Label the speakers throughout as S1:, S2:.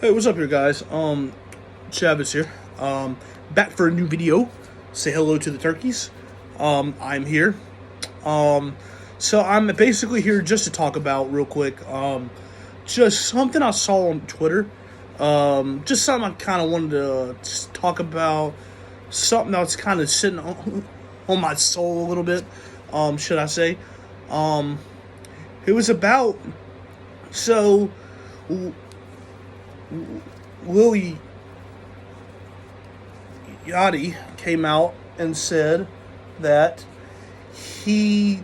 S1: Hey, what's up here, guys? Travis here. Back for a new video. Say hello to the turkeys. I'm here. So I'm basically here just to talk about real quick. Just something I saw on Twitter. Just something I kind of wanted to just talk about. Something that was kind of sitting on my soul a little bit. Should I say? It was about Lil Yachty came out and said that he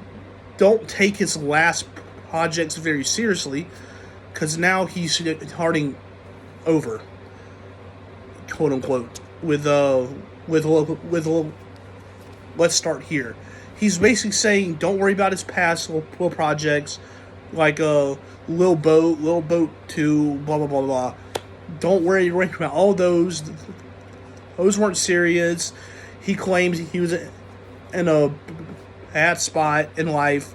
S1: don't take his last projects very seriously because now he's starting over, quote unquote, with let's start here. He's basically saying don't worry about his past little projects like Lil Boat 2, blah blah blah blah. Don't worry about all those. Those weren't serious. He claims he was in a bad spot in life.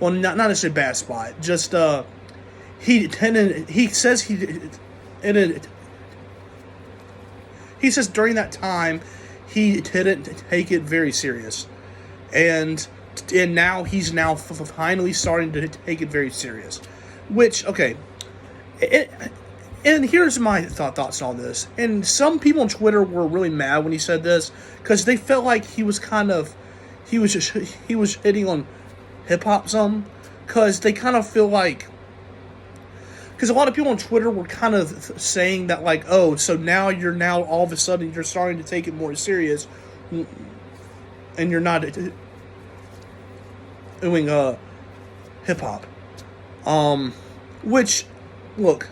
S1: Well, not necessarily bad spot. Just he says he says during that time he didn't take it very serious, and now he's finally starting to take it very serious. Which, okay, and here's my thoughts on this. And some people on Twitter were really mad when he said this because they felt like he was hitting on hip hop some, because they kind of feel like, because a lot of people on Twitter were kind of saying that, like, oh, so now all of a sudden you're starting to take it more serious, and you're not doing hip hop. Which, look,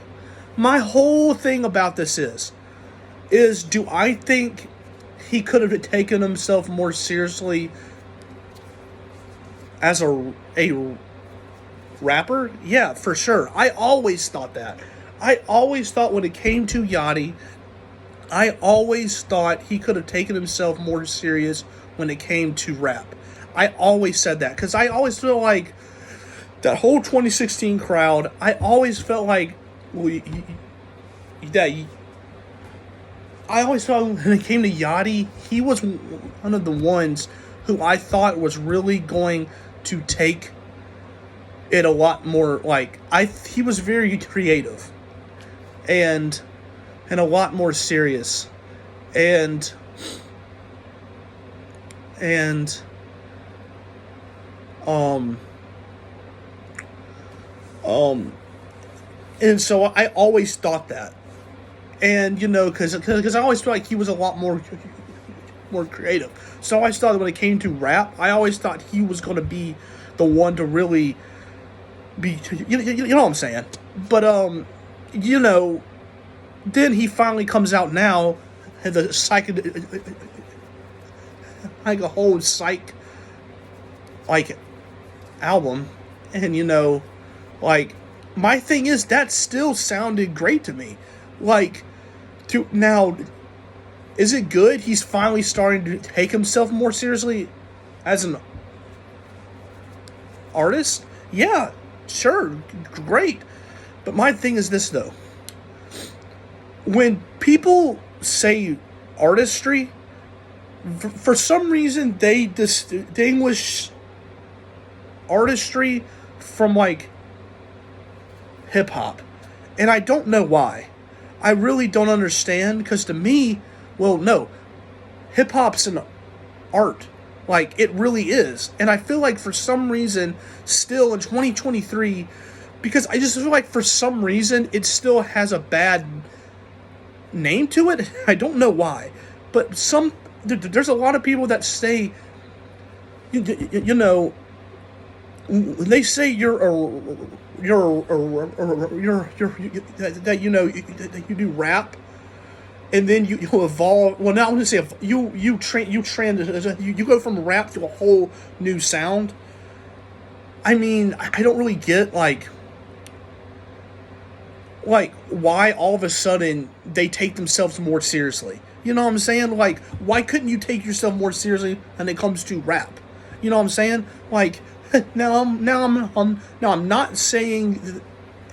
S1: my whole thing about this is do I think he could have taken himself more seriously as a rapper? Yeah, for sure. I always thought that. I always thought when it came to Yachty, I always thought he could have taken himself more serious when it came to rap. I always said that because I always feel like that whole 2016 crowd, I always felt like, well, I always thought when it came to Yachty, he was one of the ones who I thought was really going to take it a lot more. Like, he was very creative and a lot more serious, and so I always thought that. And, because I always felt like he was a lot more creative. So I always thought that when it came to rap, I always thought he was going to be the one to really be, you know what I'm saying? But, then he finally comes out now, and the like a whole psych, like, album. And, like, my thing is, that still sounded great to me. Like, now, is it good? He's finally starting to take himself more seriously as an artist? Yeah, sure, great. But my thing is this, though. When people say artistry, for some reason they distinguish artistry from, like, hip-hop. And I don't know why. I really don't understand, because to me, well, no, hip-hop's an art. Like, it really is. And I feel like for some reason, still in 2023, because I just feel like for some reason, it still has a bad name to it. I don't know why. But there's a lot of people that say, they say that you do rap, and then you evolve. Well, now I'm gonna say you go from rap to a whole new sound. I mean, I don't really get like why all of a sudden they take themselves more seriously. You know what I'm saying? Like, why couldn't you take yourself more seriously when it comes to rap? You know what I'm saying? Like, now I'm not saying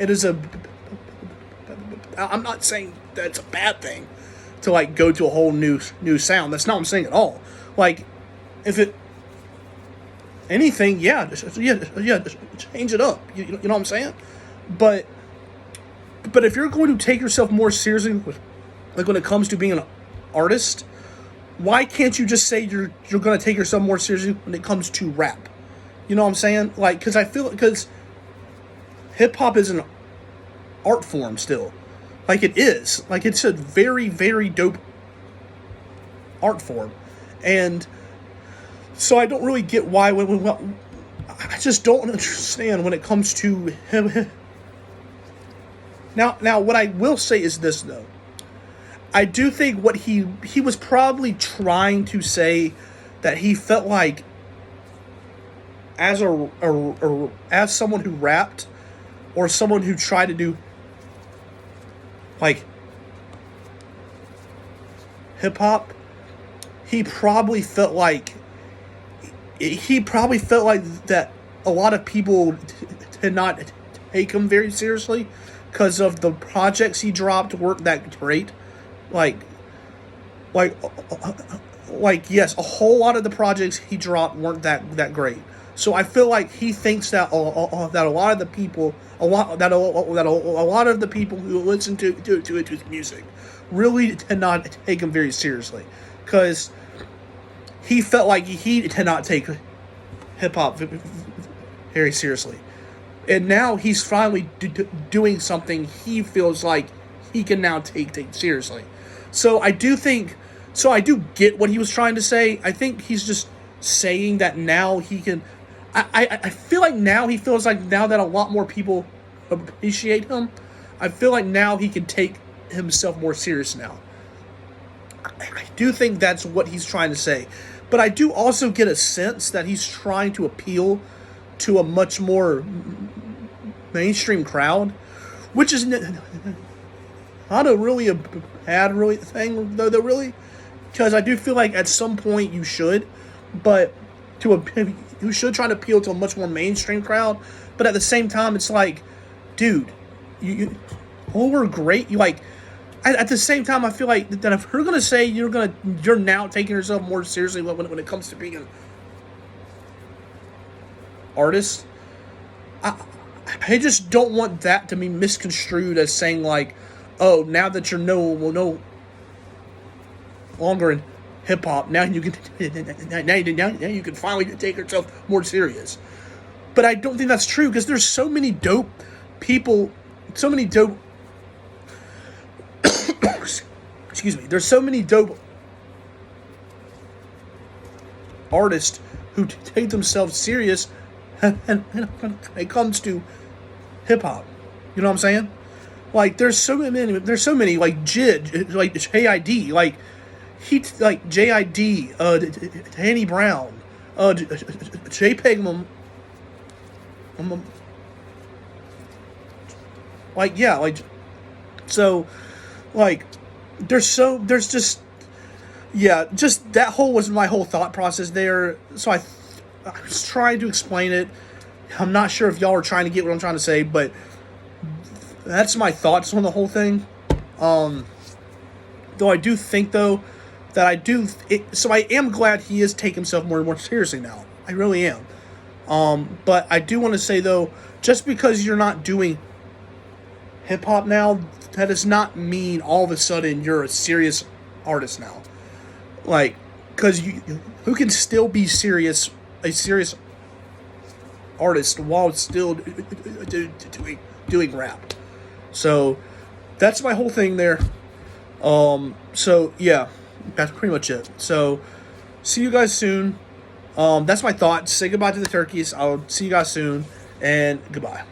S1: it is a I'm not saying that's a bad thing to like go to a whole new sound. That's not what I'm saying at all. Like, if it anything, yeah, just change it up. You know what I'm saying? But if you're going to take yourself more seriously, like when it comes to being an artist, why can't you just say you're going to take yourself more seriously when it comes to rap? You know what I'm saying? Like, because hip hop is an art form still. Like, it is. Like, it's a very, very dope art form. And so I don't really get why I just don't understand when it comes to him. Now, what I will say is this, though. I do think what he was probably trying to say, that he felt like as as someone who rapped, or someone who tried to do like hip hop, he probably felt like that a lot of people did not take him very seriously because of the projects he dropped weren't that great. Like yes, a whole lot of the projects he dropped weren't that great. So I feel like he thinks that a lot of the people, a lot of the people who listen to his music really did not take him very seriously, because he felt like he did not take hip hop very seriously, and now he's finally doing something he feels like he can now take seriously. So I do get what he was trying to say. I think he's just saying that now he can. I feel like now he feels like, now that a lot more people appreciate him, I feel like now he can take himself more serious now. I do think that's what he's trying to say. But I do also get a sense that he's trying to appeal to a much more mainstream crowd, which is not a really a bad thing, though really, because I do feel like at some point you should, but you should try to appeal to a much more mainstream crowd. But at the same time, it's like, dude, you were great. You like, at the same time, I feel like that if you're gonna say you're now taking yourself more seriously when it comes to being an artist, I just don't want that to be misconstrued as saying like, oh, now that you're no longer in hip hop, now you can finally take yourself more serious. But I don't think that's true, because there's so many dope people, so many dope excuse me, there's so many dope artists who take themselves serious and when it comes to hip hop. You know what I'm saying? Like, there's so many like JID, like JID, like JID, Danny Brown, JPEG, like, yeah, like, so, like, just that whole was my whole thought process there. So I was trying to explain it. I'm not sure if y'all are trying to get what I'm trying to say, but that's my thoughts on the whole thing. Though I do think, though, that so I am glad he is taking himself more and more seriously now. I really am. But I do want to say, though, just because you're not doing hip hop now, that does not mean all of a sudden you're a serious artist now. Like, because who can still be a serious artist while still doing rap? So that's my whole thing there. So yeah, that's pretty much it. So see you guys soon. That's my thoughts. Say goodbye to the turkeys. I'll see you guys soon, and goodbye.